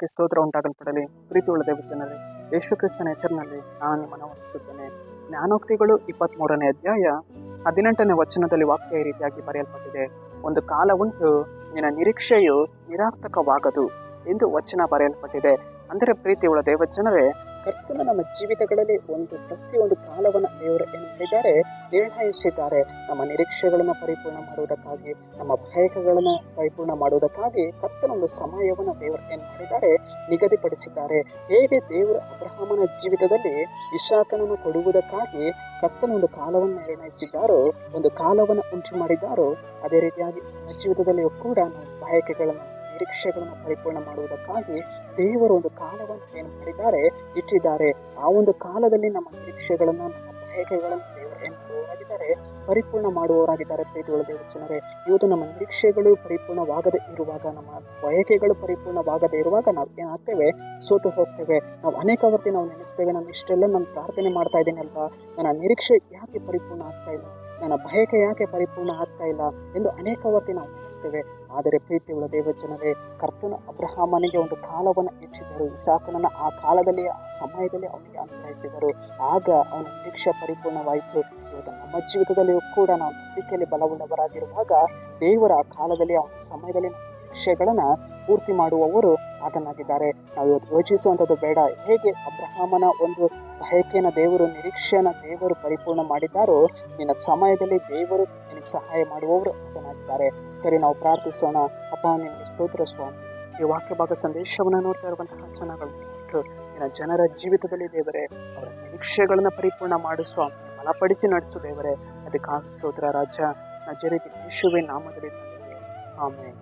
ನಾಮಕ್ಕೆ ಸ್ತೋತ್ರ ಉಂಟಾಗಲ್ಪಡಲಿ. ಪ್ರೀತಿಯುಳ್ಳ ದೇವಜನರೇ, ಯೇಸು ಕ್ರಿಸ್ತನ ಹೆಸರಿನಲ್ಲಿ ನಾನು ನಿಮ್ಮನ್ನು ವಂದಿಸುತ್ತೇನೆ. ಜ್ಞಾನೋಕ್ತಿಗಳು 23ನೇ ಅಧ್ಯಾಯ 18ನೇ ವಚನದಲ್ಲಿ ವಾಕ್ಯ ಈ ರೀತಿಯಾಗಿ ಬರೆಯಲ್ಪಟ್ಟಿದೆ. ಒಂದು ಕಾಲ ಉಂಟು, ನಿನ್ನ ನಿರೀಕ್ಷೆಯು ನಿರಾರ್ಥಕವಾಗದು ಎಂದು ವಚನ ಬರೆಯಲ್ಪಟ್ಟಿದೆ. ಅಂದರೆ ಪ್ರೀತಿಯುಳ್ಳ ದೇವಜನರೇ, ಕರ್ತನ ನಮ್ಮ ಜೀವಿತಗಳಲ್ಲಿ ಪ್ರತಿಯೊಂದು ಕಾಲವನ್ನು ದೇವರು ಏನು ಮಾಡಿದ್ದಾರೆ, ನಿರ್ಣಯಿಸಿದ್ದಾರೆ. ನಮ್ಮ ನಿರೀಕ್ಷೆಗಳನ್ನು ಪರಿಪೂರ್ಣ ಮಾಡುವುದಕ್ಕಾಗಿ, ನಮ್ಮ ಬಯಕೆಗಳನ್ನು ಪರಿಪೂರ್ಣ ಮಾಡುವುದಕ್ಕಾಗಿ ಕರ್ತನ ಒಂದು ಸಮಯವನ್ನು ದೇವರು ಏನು ಮಾಡಿದ್ದಾರೆ, ನಿಗದಿಪಡಿಸಿದ್ದಾರೆ. ಹೇಗೆ ದೇವರು ಅಬ್ರಹಾಮನ ಜೀವಿತದಲ್ಲಿ ಇಸಾಕನನ್ನು ಕೊಡುವುದಕ್ಕಾಗಿ ಕರ್ತನ ಒಂದು ಕಾಲವನ್ನು ನಿರ್ಣಯಿಸಿದ್ದಾರೋ, ಒಂದು ಕಾಲವನ್ನು ಉಂಟು ಮಾಡಿದ್ದಾರೋ, ಅದೇ ರೀತಿಯಾಗಿ ನಮ್ಮ ಜೀವಿತದಲ್ಲಿಯೂ ಕೂಡ ನಾವು ಬಯಕೆಗಳನ್ನು, ನಿರೀಕ್ಷೆಗಳನ್ನು ಪರಿಪೂರ್ಣ ಮಾಡುವುದಕ್ಕಾಗಿ ದೇವರು ಒಂದು ಕಾಲವನ್ನು ಏನು ಮಾಡಿದ್ದಾರೆ, ಇಟ್ಟಿದ್ದಾರೆ. ಆ ಒಂದು ಕಾಲದಲ್ಲಿ ನಮ್ಮ ನಿರೀಕ್ಷೆಗಳನ್ನು, ನಮ್ಮ ಬಯಕೆಗಳನ್ನು ದೇವರು ಏನು ಮಾಡುವವರಾಗಿದ್ದಾರೆ, ಪರಿಪೂರ್ಣ ಮಾಡುವವರಾಗಿದ್ದಾರೆ. ಪ್ರೀತಿಯುಳ್ಳ ದೇವಜನರೇ, ಇವತ್ತು ನಮ್ಮ ನಿರೀಕ್ಷೆಗಳು ಪರಿಪೂರ್ಣವಾಗದೇ ಇರುವಾಗ, ನಮ್ಮ ಬಯಕೆಗಳು ಪರಿಪೂರ್ಣವಾಗದೇ ಇರುವಾಗ ನಾವು ಏನಾಗ್ತೇವೆ, ಸೋತು ಹೋಗ್ತೇವೆ. ನಾವು ಅನೇಕ ವರ್ತಿ ನಾವು ನೆನೆಸ್ತೇವೆ, ನಾನು ಇಷ್ಟೆಲ್ಲ ನಾನು ಪ್ರಾರ್ಥನೆ ಮಾಡ್ತಾ ಇದ್ದೀನಿ ಅಲ್ವಾ, ನನ್ನ ನಿರೀಕ್ಷೆ ಯಾಕೆ ಪರಿಪೂರ್ಣ ಆಗ್ತಾ ಇಲ್ಲ, ನನ್ನ ಬಯಕೆ ಯಾಕೆ ಪರಿಪೂರ್ಣ ಆಗ್ತಾ ಇಲ್ಲ ಎಂದು ಅನೇಕ ವರ್ತಿ ನಾವು ನೆನೆಸ್ತೇವೆ. ಆದರೆ ಪ್ರೀತಿಯುಳ್ಳ ದೇವಜನರೇ, ಕರ್ತನ ಅಬ್ರಹಾಮನಿಗೆ ಒಂದು ಕಾಲವನ್ನು ಇಟ್ಟಿದ್ದರು. ಇಸಾಕನನ್ನು ಆ ಕಾಲದಲ್ಲಿ, ಆ ಸಮಯದಲ್ಲಿ ಅವನಿಗೆ ಅನುಗ್ರಹಿಸಿದರು. ಆಗ ಅವನ ನಿರೀಕ್ಷೆ ಪರಿಪೂರ್ಣವಾಯಿತು. ಇವತ್ತು ನಮ್ಮ ಜೀವಿತದಲ್ಲಿಯೂ ಕೂಡ ನಾವು ನಂಬಿಕೆಯಲ್ಲಿ ಬಲವುಳ್ಳವರಾಗಿರುವಾಗ ದೇವರ ಆ ಕಾಲದಲ್ಲಿ, ಆ ಸಮಯದಲ್ಲಿ ನಿರೀಕ್ಷೆಗಳನ್ನು ಪೂರ್ತಿ ಮಾಡುವವರು ಆತನಾಗಿದ್ದಾರೆ. ನಾವು ಇವತ್ತು ಯೋಚಿಸುವಂಥದ್ದು ಬೇಡ. ಹೇಗೆ ಅಬ್ರಹಾಮನ ಒಂದು ಬಯಕೆಯನ್ನು ದೇವರು, ನಿರೀಕ್ಷೆಯನ್ನು ದೇವರು ಪರಿಪೂರ್ಣ ಮಾಡಿದ್ದಾರೋ, ನಿನ್ನ ಸಮಯದಲ್ಲಿ ದೇವರು ನಿನಗೆ ಸಹಾಯ ಮಾಡುವವರು ಆತನಾಗಿದ್ದಾರೆ. ಸರಿ, ನಾವು ಪ್ರಾರ್ಥಿಸೋಣ. ಅಪ್ಪ, ನಿನಗೆ ಸ್ತೋತ್ರ ಸ್ವಾಮಿ. ಈ ವಾಕ್ಯ ಭಾಗ ಸಂದೇಶವನ್ನು ನೋಡ್ತಾ ಇರುವಂತಹ ಜನಗಳು ನಿನ್ನ ಜನರ ಜೀವಿತದಲ್ಲಿ ದೇವರೇ, ಅವರ ನಿರೀಕ್ಷೆಗಳನ್ನು ಪರಿಪೂರ್ಣ ಮಾಡು ಸ್ವಾಮಿ, ಬಲಪಡಿಸಿ ನಡೆಸು ದೇವರೇ. ಅದಕ್ಕಾಗಿ ಸ್ತೋತ್ರ ರಾಜ. ನಜರೇತಿನ ಯೇಸುವಿನ ನಾಮದಲ್ಲಿ ತಂದೆ, ಆಮೆನ್.